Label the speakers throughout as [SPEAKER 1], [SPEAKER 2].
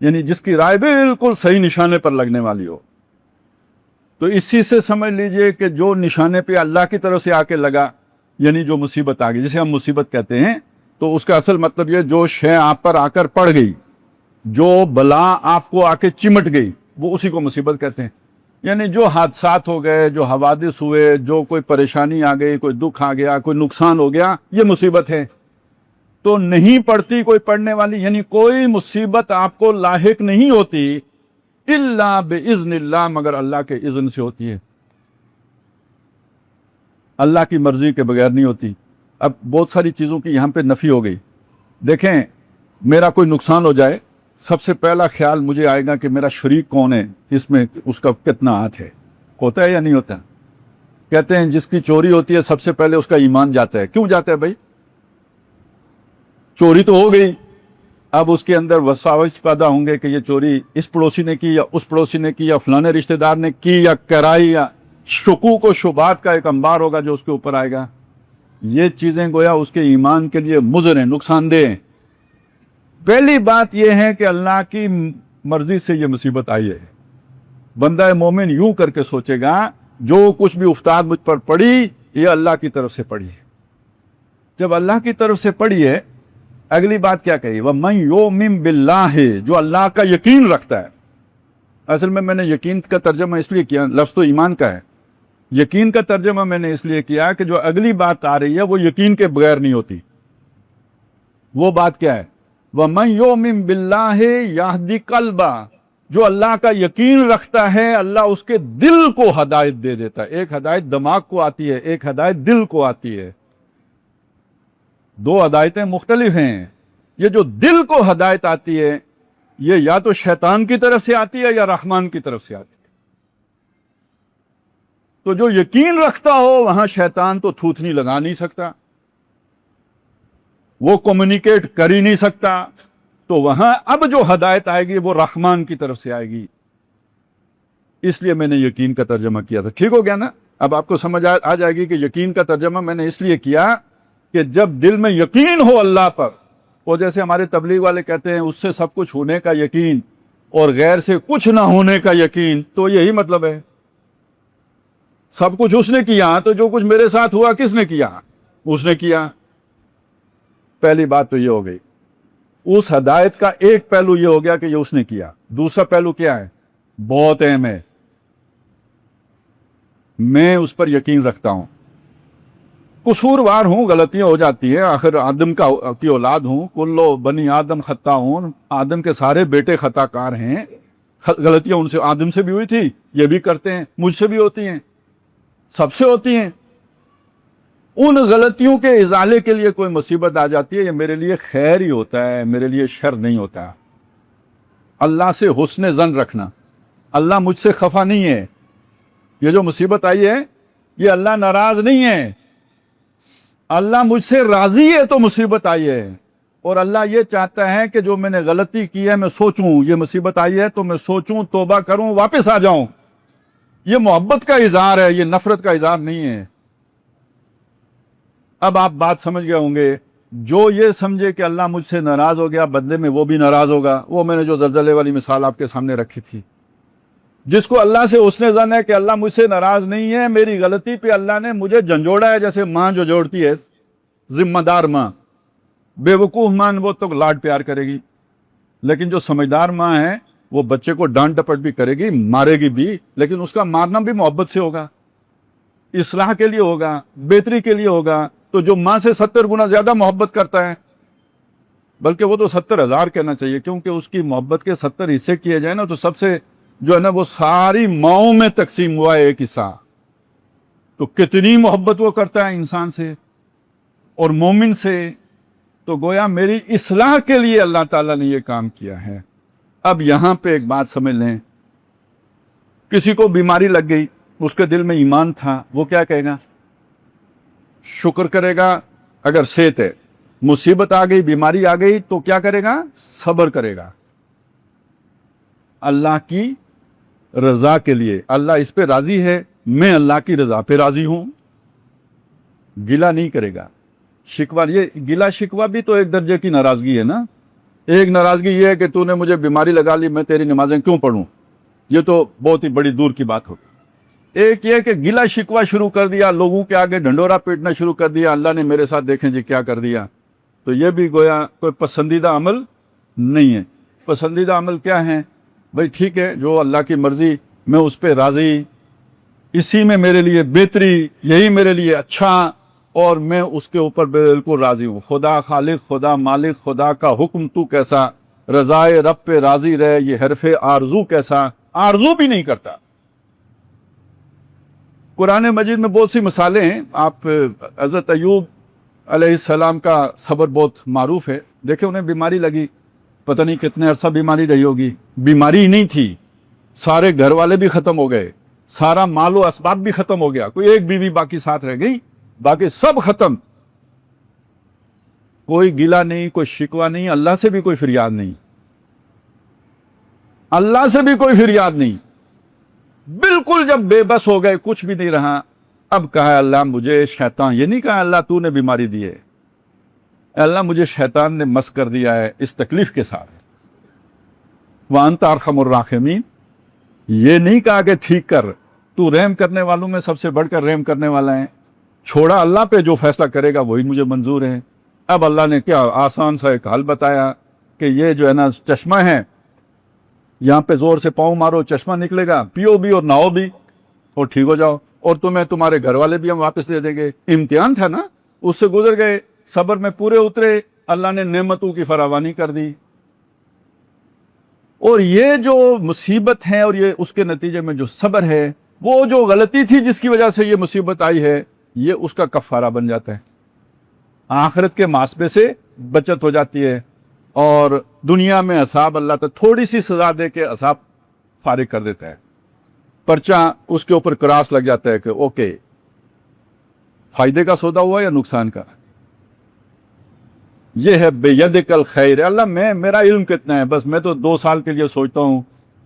[SPEAKER 1] یعنی جس کی رائے بالکل صحیح نشانے پر لگنے والی ہو. تو اسی سے سمجھ لیجئے کہ جو نشانے پہ اللہ کی طرف سے آ کے لگا، یعنی جو مصیبت آ گئی، جسے ہم مصیبت کہتے ہیں، تو اس کا اصل مطلب یہ جو شے آپ پر آ کر پڑ گئی، جو بلا آپ کو آ کے چمٹ گئی، وہ اسی کو مصیبت کہتے ہیں. یعنی جو حادثات ہو گئے، جو حوادث ہوئے، جو کوئی پریشانی آ گئی، کوئی دکھ آ گیا، کوئی نقصان ہو گیا، یہ مصیبت ہے. تو نہیں پڑتی کوئی پڑھنے والی، یعنی کوئی مصیبت آپ کو لاحق نہیں ہوتی الا باذن اللہ، مگر اللہ کے اذن سے ہوتی ہے، اللہ کی مرضی کے بغیر نہیں ہوتی. اب بہت ساری چیزوں کی یہاں پہ نفی ہو گئی. دیکھیں، میرا کوئی نقصان ہو جائے، سب سے پہلا خیال مجھے آئے گا کہ میرا شریک کون ہے، اس میں اس کا کتنا ہاتھ ہے. ہوتا ہے یا نہیں ہوتا؟ کہتے ہیں جس کی چوری ہوتی ہے سب سے پہلے اس کا ایمان جاتا ہے. کیوں جاتا ہے بھائی؟ چوری تو ہو گئی، اب اس کے اندر وساوس پیدا ہوں گے کہ یہ چوری اس پڑوسی نے کی، یا اس پڑوسی نے کی، یا فلانے رشتہ دار نے کی، یا کرائی، یا شکوک و شبہات کا ایک انبار ہوگا جو اس کے اوپر آئے گا. یہ چیزیں گویا اس کے ایمان کے لیے مضر ہیں، نقصان دہ ہیں. پہلی بات یہ ہے کہ اللہ کی مرضی سے یہ مصیبت آئی ہے. بندہ مومن یوں کر کے سوچے گا جو کچھ بھی افتاد مجھ پر پڑی یہ اللہ کی طرف سے پڑی ہے. جب اللہ کی طرف سے پڑی ہے، اگلی بات کیا کہی؟ وَمَن يُؤْمِن بِاللَّهِ، جو اللہ کا یقین رکھتا ہے. اصل میں نے یقین کا ترجمہ اس لیے کیا، لفظ تو ایمان کا ہے، یقین کا ترجمہ میں نے اس لیے کیا کہ جو اگلی بات آ رہی ہے وہ یقین کے بغیر نہیں ہوتی. وہ بات کیا ہے؟ وَمَن يُؤْمِن بِاللَّهِ يَهْدِ قَلْبَهُ، جو اللہ کا یقین رکھتا ہے اللہ اس کے دل کو ہدایت دے دیتا ہے. ایک ہدایت دماغ کو آتی ہے، ایک ہدایت دل کو آتی ہے. دو ہدایتیں مختلف ہیں. یہ جو دل کو ہدایت آتی ہے یہ یا تو شیطان کی طرف سے آتی ہے یا رحمان کی طرف سے آتی ہے. تو جو یقین رکھتا ہو وہاں شیطان تو تھوتنی لگا نہیں سکتا، وہ کمیونیکیٹ کر ہی نہیں سکتا. تو وہاں اب جو ہدایت آئے گی وہ رحمان کی طرف سے آئے گی. اس لیے میں نے یقین کا ترجمہ کیا تھا. ٹھیک ہو گیا نا؟ اب آپ کو سمجھ آ جائے گی کہ یقین کا ترجمہ میں نے اس لیے کیا کہ جب دل میں یقین ہو اللہ پر، وہ جیسے ہمارے تبلیغ والے کہتے ہیں اس سے سب کچھ ہونے کا یقین اور غیر سے کچھ نہ ہونے کا یقین، تو یہی مطلب ہے. سب کچھ اس نے کیا تو جو کچھ میرے ساتھ ہوا کس نے کیا؟ اس نے کیا. پہلی بات تو یہ ہو گئی. اس ہدایت کا ایک پہلو یہ ہو گیا کہ یہ اس نے کیا. دوسرا پہلو کیا ہے؟ بہت اہم ہے. میں اس پر یقین رکھتا ہوں. قصوروار ہوں، غلطیاں ہو جاتی ہیں، آخر آدم کی اولاد ہوں. کلو بنی آدم خطا ہوں، آدم کے سارے بیٹے خطا کار ہیں. غلطیاں ان سے آدم سے بھی ہوئی تھی، یہ بھی کرتے ہیں، مجھ سے بھی ہوتی ہیں، سب سے ہوتی ہیں. ان غلطیوں کے ازالے کے لیے کوئی مصیبت آ جاتی ہے، یہ میرے لیے خیر ہی ہوتا ہے، میرے لیے شر نہیں ہوتا. اللہ سے حسن ظن رکھنا، اللہ مجھ سے خفا نہیں ہے. یہ جو مصیبت آئی ہے یہ اللہ ناراض نہیں ہے، اللہ مجھ سے راضی ہے تو مصیبت آئی ہے. اور اللہ یہ چاہتا ہے کہ جو میں نے غلطی کی ہے میں سوچوں، یہ مصیبت آئی ہے تو میں سوچوں، توبہ کروں، واپس آ جاؤں. یہ محبت کا اظہار ہے، یہ نفرت کا اظہار نہیں ہے. اب آپ بات سمجھ گئے ہوں گے. جو یہ سمجھے کہ اللہ مجھ سے ناراض ہو گیا، بدلے میں وہ بھی ناراض ہوگا. وہ میں نے جو زلزلے والی مثال آپ کے سامنے رکھی تھی. جس کو اللہ سے حسن ظن ہے کہ اللہ مجھ سے ناراض نہیں ہے، میری غلطی پہ اللہ نے مجھے جھنجھوڑا ہے، جیسے ماں جو جوڑتی ہے، ذمہ دار ماں. بے وقوف ماں وہ تو لاڈ پیار کرے گی، لیکن جو سمجھدار ماں ہے وہ بچے کو ڈانٹ ڈپٹ بھی کرے گی، مارے گی بھی، لیکن اس کا مارنا بھی محبت سے ہوگا، اصلاح کے لیے ہوگا، بہتری کے لیے ہوگا. تو جو ماں سے 70 گنا زیادہ محبت کرتا ہے، بلکہ وہ تو 70,000 کہنا چاہیے، کیونکہ اس کی محبت کے 70 حصے کیے جائیں نا تو سب سے جو ہے نا وہ ساری ماؤں میں تقسیم ہوا ہے ایک حصہ. تو کتنی محبت وہ کرتا ہے انسان سے اور مومن سے. تو گویا میری اصلاح کے لیے اللہ تعالیٰ نے یہ کام کیا ہے. اب یہاں پہ ایک بات سمجھ لیں، کسی کو بیماری لگ گئی، اس کے دل میں ایمان تھا، وہ کیا کہے گا؟ شکر کرے گا. اگر صحت ہے، مصیبت آ گئی، بیماری آ گئی تو کیا کرے گا؟ صبر کرے گا. اللہ کی رضا کے لیے، اللہ اس پہ راضی ہے، میں اللہ کی رضا پہ راضی ہوں. گلہ نہیں کرے گا، شکوہ. یہ گلہ شکوہ بھی تو ایک درجے کی ناراضگی ہے نا. ایک ناراضگی یہ ہے کہ تو نے مجھے بیماری لگا لی، میں تیری نمازیں کیوں پڑھوں، یہ تو بہت ہی بڑی دور کی بات ہوگی۔ ایک یہ کہ گلا شکوہ شروع کر دیا، لوگوں کے آگے ڈھنڈورا پیٹنا شروع کر دیا، اللہ نے میرے ساتھ دیکھیں جی کیا کر دیا، تو یہ بھی گویا کوئی پسندیدہ عمل نہیں ہے۔ پسندیدہ عمل کیا ہے؟ بھائی ٹھیک ہے، جو اللہ کی مرضی، میں اس پہ راضی، اسی میں میرے لیے بہتری، یہی میرے لیے اچھا، اور میں اس کے اوپر بالکل راضی ہوں۔ خدا خالق، خدا مالک، خدا کا حکم تو کیسا، رضائے رب پہ راضی رہے، یہ حرف آرزو کیسا، آرزو بھی نہیں کرتا۔ قرآن مجید میں بہت سی مثالیں ہیں۔ آپ حضرت ایوب علیہ السلام کا صبر بہت معروف ہے۔ دیکھیں انہیں بیماری لگی، پتہ نہیں کتنے عرصہ بیماری رہی ہوگی، بیماری ہی نہیں تھی، سارے گھر والے بھی ختم ہو گئے، سارا مال و اسباب بھی ختم ہو گیا، کوئی ایک بیوی باقی ساتھ رہ گئی، باقی سب ختم، کوئی گلہ نہیں، کوئی شکوہ نہیں، اللہ سے بھی کوئی فریاد نہیں، اللہ سے بھی کوئی فریاد نہیں۔ بالکل جب بے بس ہو گئے، کچھ بھی نہیں رہا، اب کہا اللہ مجھے شیطان، یہ نہیں کہا اللہ تو نے بیماری دی ہے، اے اللہ مجھے شیطان نے مس کر دیا ہے اس تکلیف کے ساتھ، وَأَنْتَ أَرْحَمُ الرَّاحِمِينَ، یہ نہیں کہا کہ ٹھیک کر، تو رحم کرنے والوں میں سب سے بڑھ کر رحم کرنے والا ہے، چھوڑا اللہ پہ، جو فیصلہ کرے گا وہی مجھے منظور ہے۔ اب اللہ نے کیا آسان سا ایک حل بتایا کہ یہ جو ہے نا چشمہ ہے، یہاں پہ زور سے پاؤں مارو چشمہ نکلے گا، پیو بھی اور نہاؤ بھی اور ٹھیک ہو جاؤ، اور تمہیں تمہارے گھر والے بھی ہم واپس دے دیں گے۔ امتحان تھا نا، اس سے گزر گئے، صبر میں پورے اترے، اللہ نے نعمتوں کی فراوانی کر دی۔ اور یہ جو مصیبت ہے اور یہ اس کے نتیجے میں جو صبر ہے، وہ جو غلطی تھی جس کی وجہ سے یہ مصیبت آئی ہے، یہ اس کا کفارہ بن جاتا ہے، آخرت کے محاسبے سے بچت ہو جاتی ہے، اور دنیا میں عذاب اللہ تعالیٰ تھوڑی سی سزا دے کے عذاب فارغ کر دیتا ہے، پرچہ اس کے اوپر کراس لگ جاتا ہے کہ اوکے فائدے کا سودا ہوا یا نقصان کا۔ یہ ہے بیدک الخیر، اللہ میرا علم کتنا ہے، بس میں تو 2 سال کے لیے سوچتا ہوں،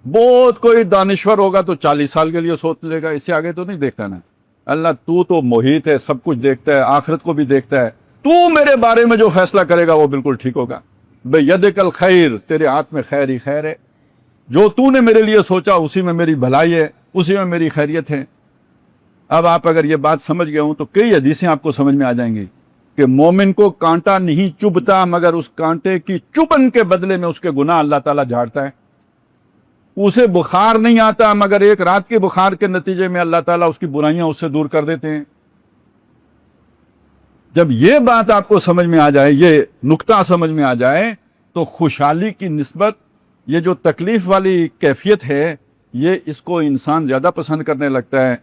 [SPEAKER 1] بہت کوئی دانشور ہوگا تو 40 سال کے لیے سوچ لے گا، اس سے آگے تو نہیں دیکھتا نا۔ اللہ تو محیط ہے، سب کچھ دیکھتا ہے، آخرت کو بھی دیکھتا ہے، تو میرے بارے میں جو فیصلہ کرے گا وہ بالکل ٹھیک ہوگا۔ بیدک الخیر، تیرے ہاتھ میں خیر ہی خیر ہے، جو تو نے میرے لیے سوچا اسی میں میری بھلائی ہے، اسی میں میری خیریت ہے۔ اب آپ اگر یہ بات سمجھ گئے ہوں تو کئی حدیثیں آپ کو سمجھ میں آ جائیں گی کہ مومن کو کانٹا نہیں چبھتا، مگر اس کانٹے کی چبھن کے بدلے میں اس کے گناہ اللہ تعالیٰ جھاڑتا ہے۔ اسے بخار نہیں آتا، مگر ایک رات کے بخار کے نتیجے میں اللہ تعالیٰ اس کی برائیاں اس سے دور کر دیتے ہیں۔ جب یہ بات آپ کو سمجھ میں آ جائے، یہ نقطہ سمجھ میں آ جائے، تو خوشحالی کی نسبت یہ جو تکلیف والی کیفیت ہے، یہ اس کو انسان زیادہ پسند کرنے لگتا ہے۔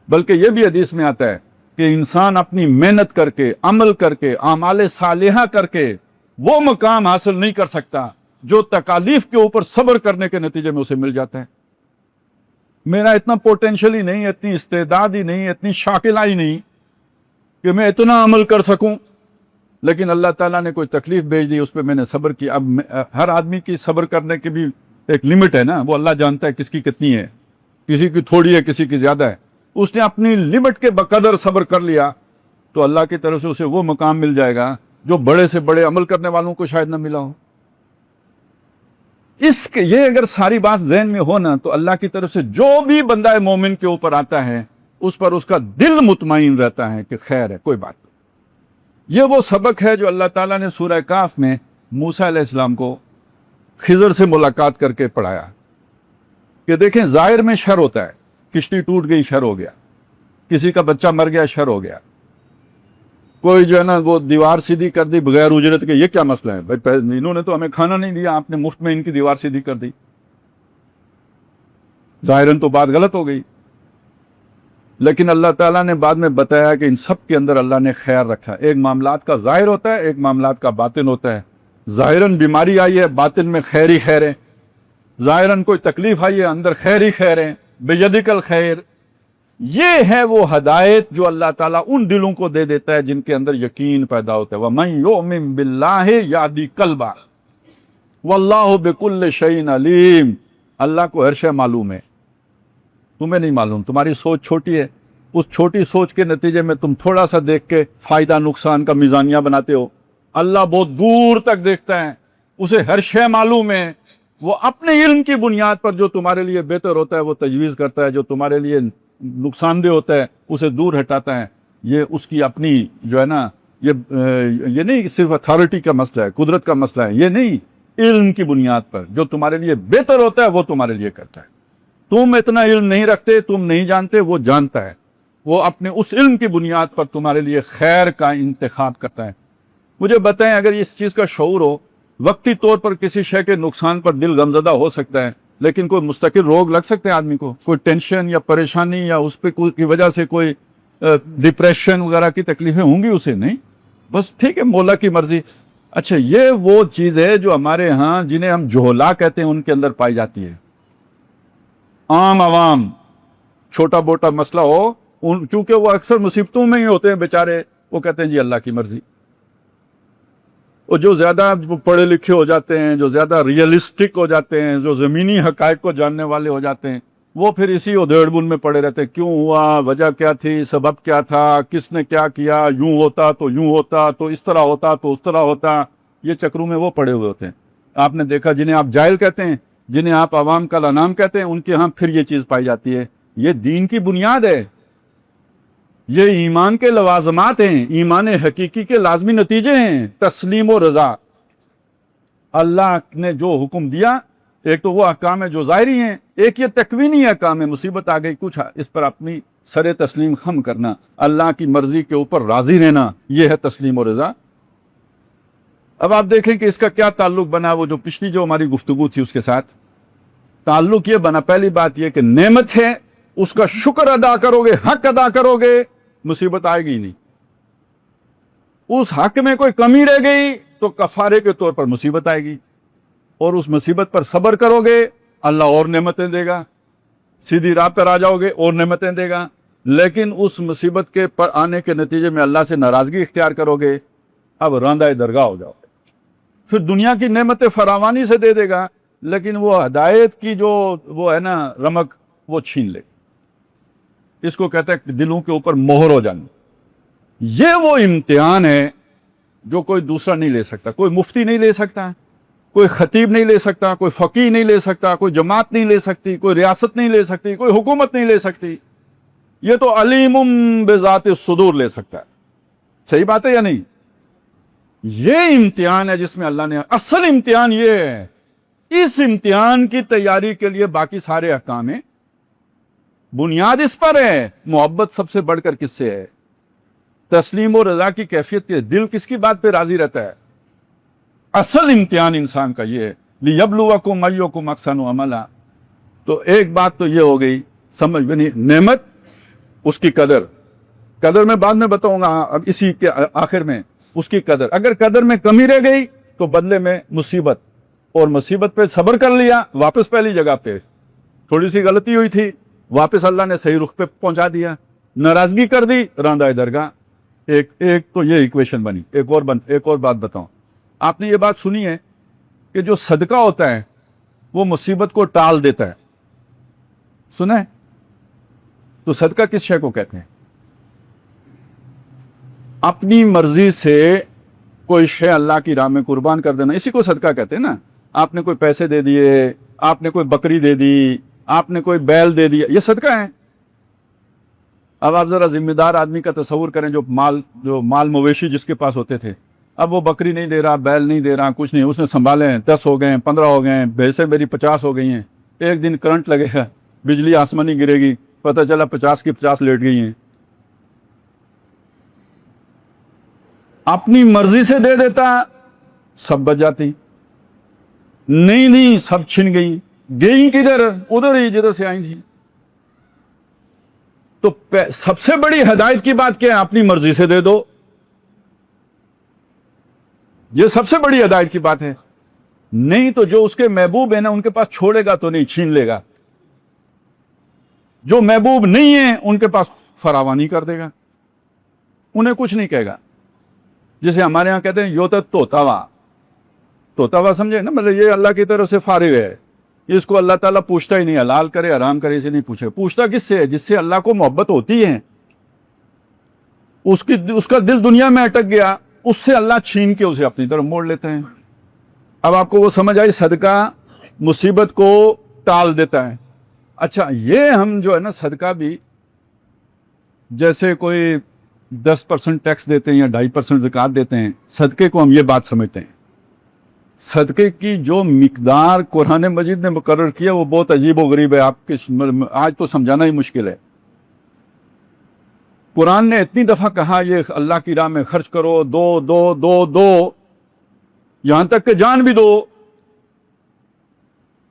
[SPEAKER 1] بلکہ یہ بھی حدیث میں آتا ہے کہ انسان اپنی محنت کر کے، عمل کر کے، اعمال صالحہ کر کے وہ مقام حاصل نہیں کر سکتا جو تکالیف کے اوپر صبر کرنے کے نتیجے میں اسے مل جاتا ہے۔ میرا اتنا پوٹینشل ہی نہیں، اتنی استعداد ہی نہیں، اتنی شاکلہ ہی نہیں کہ میں اتنا عمل کر سکوں، لیکن اللہ تعالیٰ نے کوئی تکلیف بھیج دی، اس پہ میں نے صبر کیا۔ اب ہر آدمی کی صبر کرنے کی بھی ایک لمٹ ہے نا، وہ اللہ جانتا ہے کس کی کتنی ہے، کسی کی تھوڑی ہے، کسی کی زیادہ ہے۔ اس نے اپنی لمٹ کے بقدر صبر کر لیا تو اللہ کی طرف سے اسے وہ مقام مل جائے گا جو بڑے سے بڑے عمل کرنے والوں کو شاید نہ ملا ہو۔ یہ اگر ساری بات ذہن میں ہو نا، تو اللہ کی طرف سے جو بھی بندہ مومن کے اوپر آتا ہے اس پر اس کا دل مطمئن رہتا ہے کہ خیر ہے، کوئی بات نہیں۔ یہ وہ سبق ہے جو اللہ تعالیٰ نے سورہ کاف میں موسیٰ علیہ السلام کو خضر سے ملاقات کر کے پڑھایا کہ دیکھیں ظاہر میں شر ہوتا ہے، کشتی ٹوٹ گئی شر ہو گیا، کسی کا بچہ مر گیا شر ہو گیا، کوئی جو ہے نا وہ دیوار سیدھی کر دی بغیر اجرت کے، یہ کیا مسئلہ ہے بھائی، انہوں نے تو ہمیں کھانا نہیں دیا، آپ نے مفت میں ان کی دیوار سیدھی کر دی، ظاہراً تو بات غلط ہو گئی۔ لیکن اللہ تعالیٰ نے بعد میں بتایا کہ ان سب کے اندر اللہ نے خیر رکھا۔ ایک معاملات کا ظاہر ہوتا ہے، ایک معاملات کا باطن ہوتا ہے۔ ظاہراً بیماری آئی ہے، باطن میں خیر ہی خیر ہے، ظاہراً کوئی تکلیف آئی ہے، اندر خیر ہی خیر ہے، بیدک الخیر۔ یہ ہے وہ ہدایت جو اللہ تعالیٰ ان دلوں کو دے دیتا ہے جن کے اندر یقین پیدا ہوتا ہے۔ وَمَن يُؤْمِن بِاللَّهِ يَهْدِ قَلْبَهُ وَاللَّهُ بِكُلِّ شَيْءٍ عَلِيمٌ۔ اللہ کو ہر شے معلوم ہے، تمہیں نہیں معلوم، تمہاری سوچ چھوٹی ہے، اس چھوٹی سوچ کے نتیجے میں تم تھوڑا سا دیکھ کے فائدہ نقصان کا میزانیہ بناتے ہو۔ اللہ بہت دور تک دیکھتا ہے، اسے ہر شے معلوم ہے، وہ اپنے علم کی بنیاد پر جو تمہارے لیے بہتر ہوتا ہے وہ تجویز کرتا ہے، جو تمہارے لیے نقصان دہ ہوتا ہے اسے دور ہٹاتا ہے۔ یہ اس کی اپنی جو ہے نا، یہ نہیں صرف اتھارٹی کا مسئلہ ہے، قدرت کا مسئلہ ہے، یہ نہیں، علم کی بنیاد پر جو تمہارے لیے بہتر ہوتا ہے وہ تمہارے لیے کرتا ہے۔ تم اتنا علم نہیں رکھتے، تم نہیں جانتے، وہ جانتا ہے، وہ اپنے اس علم کی بنیاد پر تمہارے لیے خیر کا انتخاب کرتا ہے۔ مجھے بتائیں، اگر اس چیز کا شعور ہو، وقتی طور پر کسی شے کے نقصان پر دل غمزدہ ہو سکتا ہے، لیکن کوئی مستقل روگ لگ سکتا ہے آدمی کو، کوئی ٹینشن یا پریشانی یا اس پہ کی وجہ سے کوئی ڈپریشن وغیرہ کی تکلیفیں ہوں گی اسے؟ نہیں، بس ٹھیک ہے، مولا کی مرضی۔ اچھا، یہ وہ چیز ہے جو ہمارے ہاں جنہیں ہم جہلا کہتے ہیں ان کے اندر پائی جاتی ہے۔ عام عوام چھوٹا موٹا مسئلہ ہو، چونکہ وہ اکثر مصیبتوں میں ہی ہوتے ہیں بیچارے، وہ کہتے ہیں جی اللہ کی مرضی۔ اور جو زیادہ پڑھے لکھے ہو جاتے ہیں، جو زیادہ ریئلسٹک ہو جاتے ہیں، جو زمینی حقائق کو جاننے والے ہو جاتے ہیں، وہ پھر اسی ادھیڑ بن میں پڑے رہتے ہیں، کیوں ہوا، وجہ کیا تھی، سبب کیا تھا، کس نے کیا کیا، یوں ہوتا تو یوں ہوتا، تو اس طرح ہوتا تو اس طرح ہوتا، یہ چکروں میں وہ پڑے ہوئے ہوتے ہیں۔ آپ نے دیکھا جنہیں آپ جاہل کہتے ہیں، جنہیں آپ عوام کا انام کہتے ہیں، ان کے ہاں پھر یہ چیز پائی جاتی ہے۔ یہ دین کی بنیاد ہے، یہ ایمان کے لوازمات ہیں، ایمان حقیقی کے لازمی نتیجے ہیں، تسلیم و رضا۔ اللہ نے جو حکم دیا، ایک تو وہ احکام ہے جو ظاہری ہیں، ایک یہ تکوینی احکام ہے، مصیبت آ گئی کچھ، اس پر اپنی سر تسلیم خم کرنا، اللہ کی مرضی کے اوپر راضی رہنا، یہ ہے تسلیم و رضا۔ اب آپ دیکھیں کہ اس کا کیا تعلق بنا، وہ جو پچھلی جو ہماری گفتگو تھی اس کے ساتھ تعلق یہ بنا۔ پہلی بات یہ کہ نعمت ہے، اس کا شکر ادا کرو گے، حق ادا کرو گے، مصیبت آئے گی نہیں۔ اس حق میں کوئی کمی رہ گئی تو کفارے کے طور پر مصیبت آئے گی، اور اس مصیبت پر صبر کرو گے اللہ اور نعمتیں دے گا، سیدھی راہ پر آ جاؤ گے اور نعمتیں دے گا۔ لیکن اس مصیبت کے پر آنے کے نتیجے میں اللہ سے ناراضگی اختیار کرو گے، اب راندہ درگاہ ہو جاؤ گے۔ پھر دنیا کی نعمتیں فراوانی سے دے دے گا، لیکن وہ ہدایت کی جو وہ ہے نا رمق، وہ چھین لے۔ اس کو کہتے ہیں دلوں کے اوپر مہر ہو جانا۔ یہ وہ امتحان ہے جو کوئی دوسرا نہیں لے سکتا، کوئی مفتی نہیں لے سکتا، کوئی خطیب نہیں لے سکتا، کوئی فقیہ نہیں لے سکتا، کوئی جماعت نہیں لے سکتی، کوئی ریاست نہیں لے سکتی، کوئی حکومت نہیں لے سکتی۔ یہ تو علیم بذات الصدور لے سکتا ہے۔ صحیح بات ہے یا نہیں؟ یہ امتحان ہے جس میں اللہ نے، اصل امتحان یہ ہے۔ اس امتحان کی تیاری کے لیے باقی سارے احکام ہیں، بنیاد اس پر ہے۔ محبت سب سے بڑھ کر کس سے ہے؟ تسلیم و رضا کی کیفیت کے دل کس کی بات پہ راضی رہتا ہے؟ اصل امتحان انسان کا یہ ہے، لِيَبْلُوَكُمْ أَيُّكُمْ أَحْسَنُ عَمَلًا۔ تو ایک بات تو یہ ہو گئی، سمجھ میں نہیں، نعمت، اس کی قدر میں بعد میں بتاؤں گا، اب اسی کے آخر میں اس کی قدر۔ اگر قدر میں کمی رہ گئی تو بدلے میں مصیبت، اور مصیبت پہ صبر کر لیا، واپس پہلی جگہ پہ، تھوڑی سی غلطی ہوئی تھی، واپس اللہ نے صحیح رخ پہ پہنچا دیا، ناراضگی کر دی، راندہ درگاہ۔ ایک تو یہ ایکویشن بنی۔ ایک اور بات بتاؤں، آپ نے یہ بات سنی ہے کہ جو صدقہ ہوتا ہے وہ مصیبت کو ٹال دیتا ہے، سنا ہے؟ تو صدقہ کس شے کو کہتے ہیں؟ اپنی مرضی سے کوئی شے اللہ کی راہ میں قربان کر دینا، اسی کو صدقہ کہتے ہیں نا۔ آپ نے کوئی پیسے دے دیے، آپ نے کوئی بکری دے دی، آپ نے کوئی بیل دے دیا، یہ صدقہ ہے۔ اب آپ ذرا ذمہ دار آدمی کا تصور کریں، جو مال مویشی جس کے پاس ہوتے تھے، اب وہ بکری نہیں دے رہا، بیل نہیں دے رہا، کچھ نہیں، اس نے سنبھالے ہیں، 10 ہو گئے ہیں، 15 ہو گئے ہیں، بھینسیں میری 50 ہو گئی ہیں، ایک دن کرنٹ لگے گا، بجلی آسمانی گرے گی، پتہ چلا 50 کی 50 لیٹ گئی ہیں۔ اپنی مرضی سے دے دیتا، سب بچ جاتی، نہیں سب چھن گئی، گئی کدھر؟ ادھر ہی جدھر سے آئی تھی۔ تو سب سے بڑی ہدایت کی بات کیا ہے؟ اپنی مرضی سے دے دو، یہ سب سے بڑی ہدایت کی بات ہے۔ نہیں تو جو اس کے محبوب ہیں نا، ان کے پاس چھوڑے گا تو نہیں، چھین لے گا۔ جو محبوب نہیں ہیں ان کے پاس فراوانی کر دے گا، انہیں کچھ نہیں کہے گا۔ جسے ہمارے ہاں کہتے ہیں یوتا توتاوا، سمجھے نا؟ مطلب یہ اللہ کی طرف سے فارغ ہے، اس کو اللہ تعالیٰ پوچھتا ہی نہیں، حلال کرے حرام کرے اسے نہیں پوچھے۔ پوچھتا کس سے ہے؟ جس سے اللہ کو محبت ہوتی ہے، اس کا دل دنیا میں اٹک گیا، اس سے اللہ چھین کے اسے اپنی طرف موڑ لیتے ہیں۔ اب آپ کو وہ سمجھ آئی صدقہ مصیبت کو ٹال دیتا ہے. اچھا یہ ہم جو ہے نا صدقہ بھی جیسے کوئی 10% ٹیکس دیتے ہیں یا 2.5% زکوٰۃ دیتے ہیں، صدقے کو ہم یہ بات سمجھتے ہیں. صدقے کی جو مقدار قرآن مجید نے مقرر کیا وہ بہت عجیب و غریب ہے، آپ کے آج تو سمجھانا ہی مشکل ہے. قرآن نے اتنی دفعہ کہا یہ اللہ کی راہ میں خرچ کرو، دو دو دو دو، یہاں تک کہ جان بھی دو.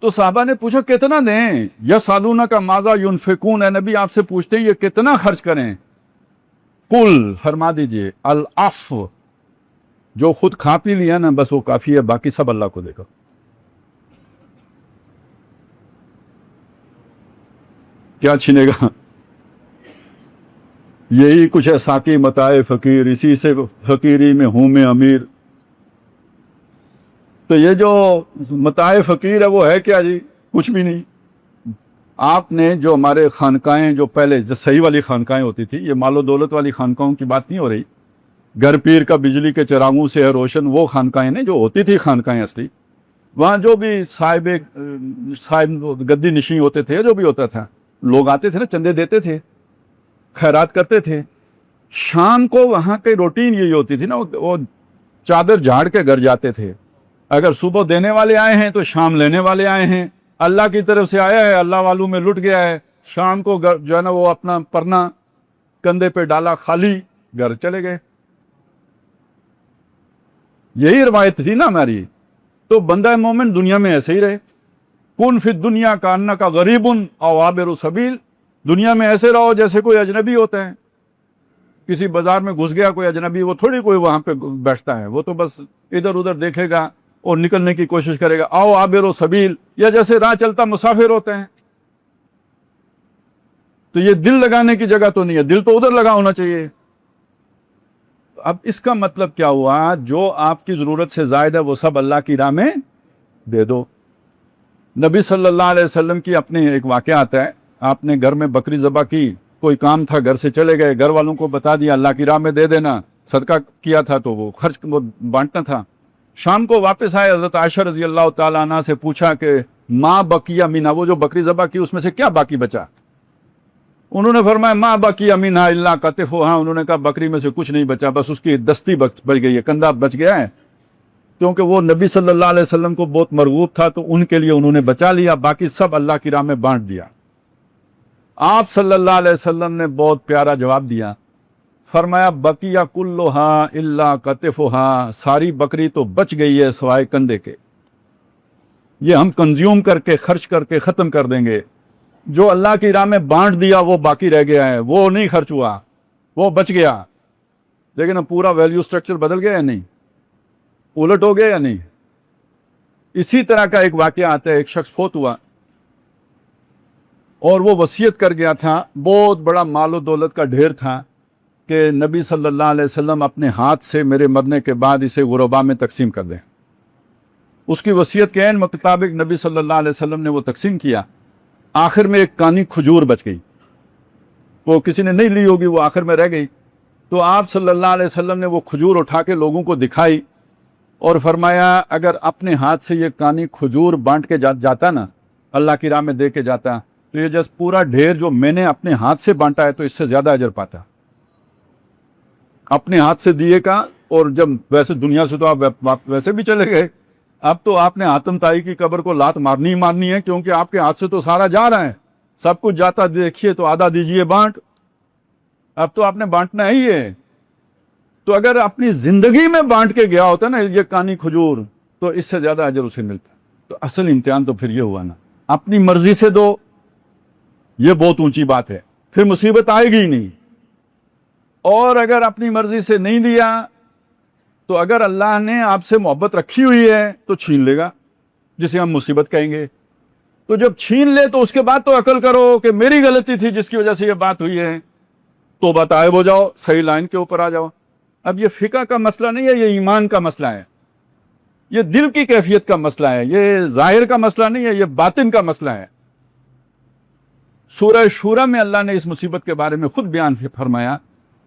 [SPEAKER 1] تو صحابہ نے پوچھا کتنا دیں؟ یسالونک ماذا ینفقون، اے نبی آپ سے پوچھتے ہیں یہ کتنا خرچ کریں؟ قل فرما دیجئے العف، جو خود کھا پی لیا نا بس وہ کافی ہے، باقی سب اللہ کو دے گا. کیا چھینے گا؟ یہی کچھ ہے ساقی متاع فقیر، اسی سے فقیری میں ہوں میں امیر. تو یہ جو متاع فقیر ہے وہ ہے کیا جی؟ کچھ بھی نہیں. آپ نے جو ہمارے خانقاہیں جو پہلے جو صحیح والی خانقاہیں ہوتی تھی، یہ مال و دولت والی خانقاہوں کی بات نہیں ہو رہی، گھر پیر کا بجلی کے چراغوں سے ہے روشن، وہ خانقاہیں نہیں جو ہوتی تھی خانقاہیں اصلی. وہاں جو بھی صاحب گدی نشین ہوتے تھے، جو بھی ہوتا تھا، لوگ آتے تھے نا، چندے دیتے تھے، خیرات کرتے تھے. شام کو وہاں کی روٹین یہی ہوتی تھی نا، وہ چادر جھاڑ کے گھر جاتے تھے. اگر صبح دینے والے آئے ہیں تو شام لینے والے آئے ہیں، اللہ کی طرف سے آیا ہے، اللہ والوں میں لٹ گیا ہے، شام کو جو ہے نا وہ اپنا پرنا کندھے پہ ڈالا، خالی گھر چلے گئے. یہی روایت تھی نا ہماری. تو بندہ مومن دنیا میں ایسے ہی رہے. کن فی الدنیا کانک غریب او عابر سبیل، دنیا میں ایسے رہو جیسے کوئی اجنبی ہوتا ہے. کسی بازار میں گھس گیا کوئی اجنبی، وہ تھوڑی کوئی وہاں پہ بیٹھتا ہے، وہ تو بس ادھر ادھر دیکھے گا اور نکلنے کی کوشش کرے گا. او عابر سبیل، یا جیسے راہ چلتا مسافر ہوتے ہیں. تو یہ دل لگانے کی جگہ تو نہیں ہے، دل تو ادھر لگا ہونا چاہیے. اب اس کا مطلب کیا ہوا؟ جو آپ کی ضرورت سے زائد ہے وہ سب اللہ کی راہ میں دے دو. نبی صلی اللہ علیہ وسلم کی اپنے ایک واقعہ آتا ہے، آپ نے گھر میں بکری ذبح کی، کوئی کام تھا گھر سے چلے گئے، گھر والوں کو بتا دیا اللہ کی راہ میں دے دینا، صدقہ کیا تھا تو وہ خرچ وہ بانٹنا تھا. شام کو واپس آئے، حضرت عائشہ رضی اللہ تعالیٰ عنہ سے پوچھا کہ ماں بقیہ منہا، وہ جو بکری ذبح کی اس میں سے کیا باقی بچا؟ انہوں نے فرمایا ماں بقیہ منہا الا قطفھا، انہوں نے کہا بکری میں سے کچھ نہیں بچا، بس اس کی دستی بچ گئی ہے، کندھا بچ گیا ہے. کیونکہ وہ نبی صلی اللہ علیہ وسلم کو بہت مرغوب تھا تو ان کے لیے انہوں نے بچا لیا، باقی سب اللہ کی راہ میں بانٹ دیا. آپ صلی اللہ علیہ وسلم نے بہت پیارا جواب دیا، فرمایا بقیہ کلھا الا قطفھا، ساری بکری تو بچ گئی ہے سوائے کندھے کے، یہ ہم کنزیوم کر کے خرچ کر کے ختم کر دیں گے. جو اللہ کی راہ میں بانٹ دیا وہ باقی رہ گیا ہے، وہ نہیں خرچ ہوا، وہ بچ گیا. لیکن اب پورا ویلیو سٹرکچر بدل گیا یا نہیں؟ الٹ ہو گیا یا نہیں؟ اسی طرح کا ایک واقعہ آتا ہے، ایک شخص فوت ہوا اور وہ وصیت کر گیا تھا، بہت بڑا مال و دولت کا ڈھیر تھا، کہ نبی صلی اللہ علیہ وسلم اپنے ہاتھ سے میرے مرنے کے بعد اسے غرباء میں تقسیم کر دیں. اس کی وصیت کے عین مطابق نبی صلی اللہ علیہ وسلم نے وہ تقسیم کیا. آخر میں ایک کانی کھجور بچ گئی، وہ کسی نے نہیں لی ہوگی، وہ آخر میں رہ گئی. تو آپ صلی اللہ علیہ وسلم نے وہ کھجور اٹھا کے لوگوں کو دکھائی اور فرمایا اگر اپنے ہاتھ سے یہ کانی کھجور بانٹ کے جاتا نا، اللہ کی راہ میں دے کے جاتا، تو یہ جس پورا ڈھیر جو میں نے اپنے ہاتھ سے بانٹا ہے تو اس سے زیادہ اجر پاتا اپنے ہاتھ سے دیے کا. اور جب ویسے دنیا سے تو آپ ویسے بھی چلے گئے، اب تو آپ نے حاتم طائی کی قبر کو لات مارنی ہی مارنی ہے، کیونکہ آپ کے ہاتھ سے تو سارا جا رہا ہے، سب کچھ جاتا دیکھیے تو آدھا دیجئے بانٹ. اب تو آپ نے بانٹنا ہی ہے. تو اگر اپنی زندگی میں بانٹ کے گیا ہوتا نا یہ کانی کھجور، تو اس سے زیادہ اجر اسے ملتا. تو اصل امتحان تو پھر یہ ہوا نا، اپنی مرضی سے دو، یہ بہت اونچی بات ہے، پھر مصیبت آئے گی ہی نہیں. اور اگر اپنی مرضی سے نہیں دیا تو اگر اللہ نے آپ سے محبت رکھی ہوئی ہے تو چھین لے گا، جسے ہم مصیبت کہیں گے. تو جب چھین لے تو اس کے بعد تو عقل کرو کہ میری غلطی تھی جس کی وجہ سے یہ بات ہوئی ہے، توبہ طائب ہو جاؤ، صحیح لائن کے اوپر آ جاؤ. اب یہ فقہ کا مسئلہ نہیں ہے، یہ ایمان کا مسئلہ ہے، یہ دل کی کیفیت کا مسئلہ ہے، یہ ظاہر کا مسئلہ نہیں ہے، یہ باطن کا مسئلہ ہے. سورہ شورى میں اللہ نے اس مصیبت کے بارے میں خود بیان فرمایا،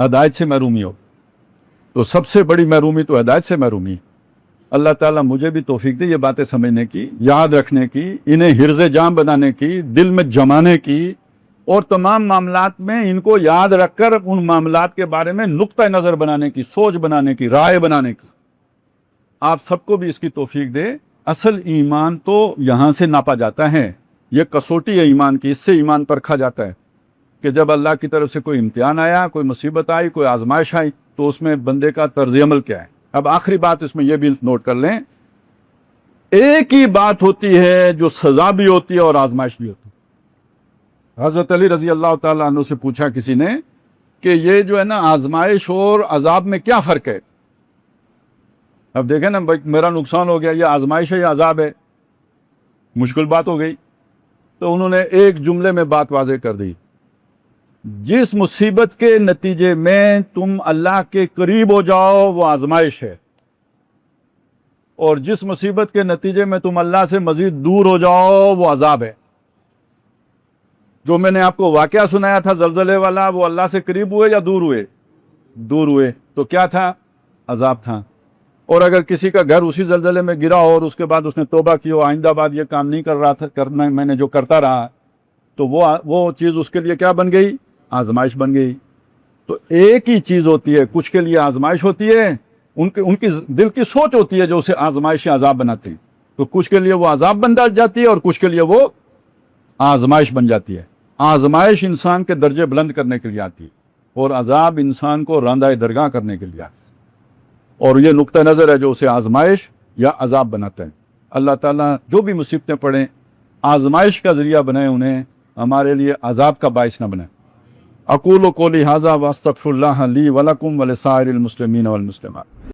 [SPEAKER 1] ہدایت سے محرومی ہو، تو سب سے بڑی محرومی تو ہدایت سے محرومی ہے۔ اللہ تعالیٰ مجھے بھی توفیق دے یہ باتیں سمجھنے کی، یاد رکھنے کی، انہیں حرز جام بنانے کی، دل میں جمانے کی، اور تمام معاملات میں ان کو یاد رکھ کر ان معاملات کے بارے میں نقطہ نظر بنانے کی، سوچ بنانے کی، رائے بنانے کی۔ آپ سب کو بھی اس کی توفیق دے۔ اصل ایمان تو یہاں سے ناپا جاتا ہے، یہ کسوٹی ہے ایمان کی، اس سے ایمان پرکھا جاتا ہے کہ جب اللہ کی طرف سے کوئی امتحان آیا، کوئی مصیبت آئی، کوئی آزمائش آئی، تو اس میں بندے کا طرز عمل کیا ہے۔ اب آخری بات اس میں یہ بھی نوٹ کر لیں، ایک ہی بات ہوتی ہے جو سزا بھی ہوتی ہے اور آزمائش بھی ہوتی ہے۔ حضرت علی رضی اللہ تعالیٰ عنہ سے پوچھا کسی نے کہ یہ جو ہے نا آزمائش اور عذاب میں کیا فرق ہے؟ اب دیکھیں نا بھائی، میرا نقصان ہو گیا، یہ آزمائش ہے یا عذاب ہے؟ مشکل بات ہو گئی۔ تو انہوں نے ایک جملے میں بات واضح کر دی، جس مصیبت کے نتیجے میں تم اللہ کے قریب ہو جاؤ وہ آزمائش ہے، اور جس مصیبت کے نتیجے میں تم اللہ سے مزید دور ہو جاؤ وہ عذاب ہے۔ جو میں نے آپ کو واقعہ سنایا تھا زلزلے والا، وہ اللہ سے قریب ہوئے یا دور ہوئے؟ دور ہوئے، تو کیا تھا؟ عذاب تھا۔ اور اگر کسی کا گھر اسی زلزلے میں گرا ہو اور اس کے بعد اس نے توبہ کی ہو، آئندہ بعد یہ کام نہیں کر رہا تھا، کرنا میں نے جو کرتا رہا، تو وہ چیز اس کے لیے کیا بن گئی؟ آزمائش بن گئی۔ تو ایک ہی چیز ہوتی ہے، کچھ کے لیے آزمائش ہوتی ہے، ان کی دل کی سوچ ہوتی ہے جو اسے آزمائش یا عذاب بناتی ہے، تو کچھ کے لیے وہ عذاب بن جاتی ہے اور کچھ کے لیے وہ آزمائش بن جاتی ہے۔ آزمائش انسان کے درجے بلند کرنے کے لیے آتی ہے، اور عذاب انسان کو راندہ درگاہ کرنے کے لیے آتی ہے، اور یہ نقطہ نظر ہے جو اسے آزمائش یا عذاب بناتا ہے۔ اللہ تعالیٰ جو بھی مصیبتیں پڑھیں آزمائش کا ذریعہ بنائے، انہیں ہمارے لیے عذاب کا باعث نہ بنائے۔ اقول قولی ھذا واستغفر اللہ لی ولکم ولسائر المسلمین والمسلمات۔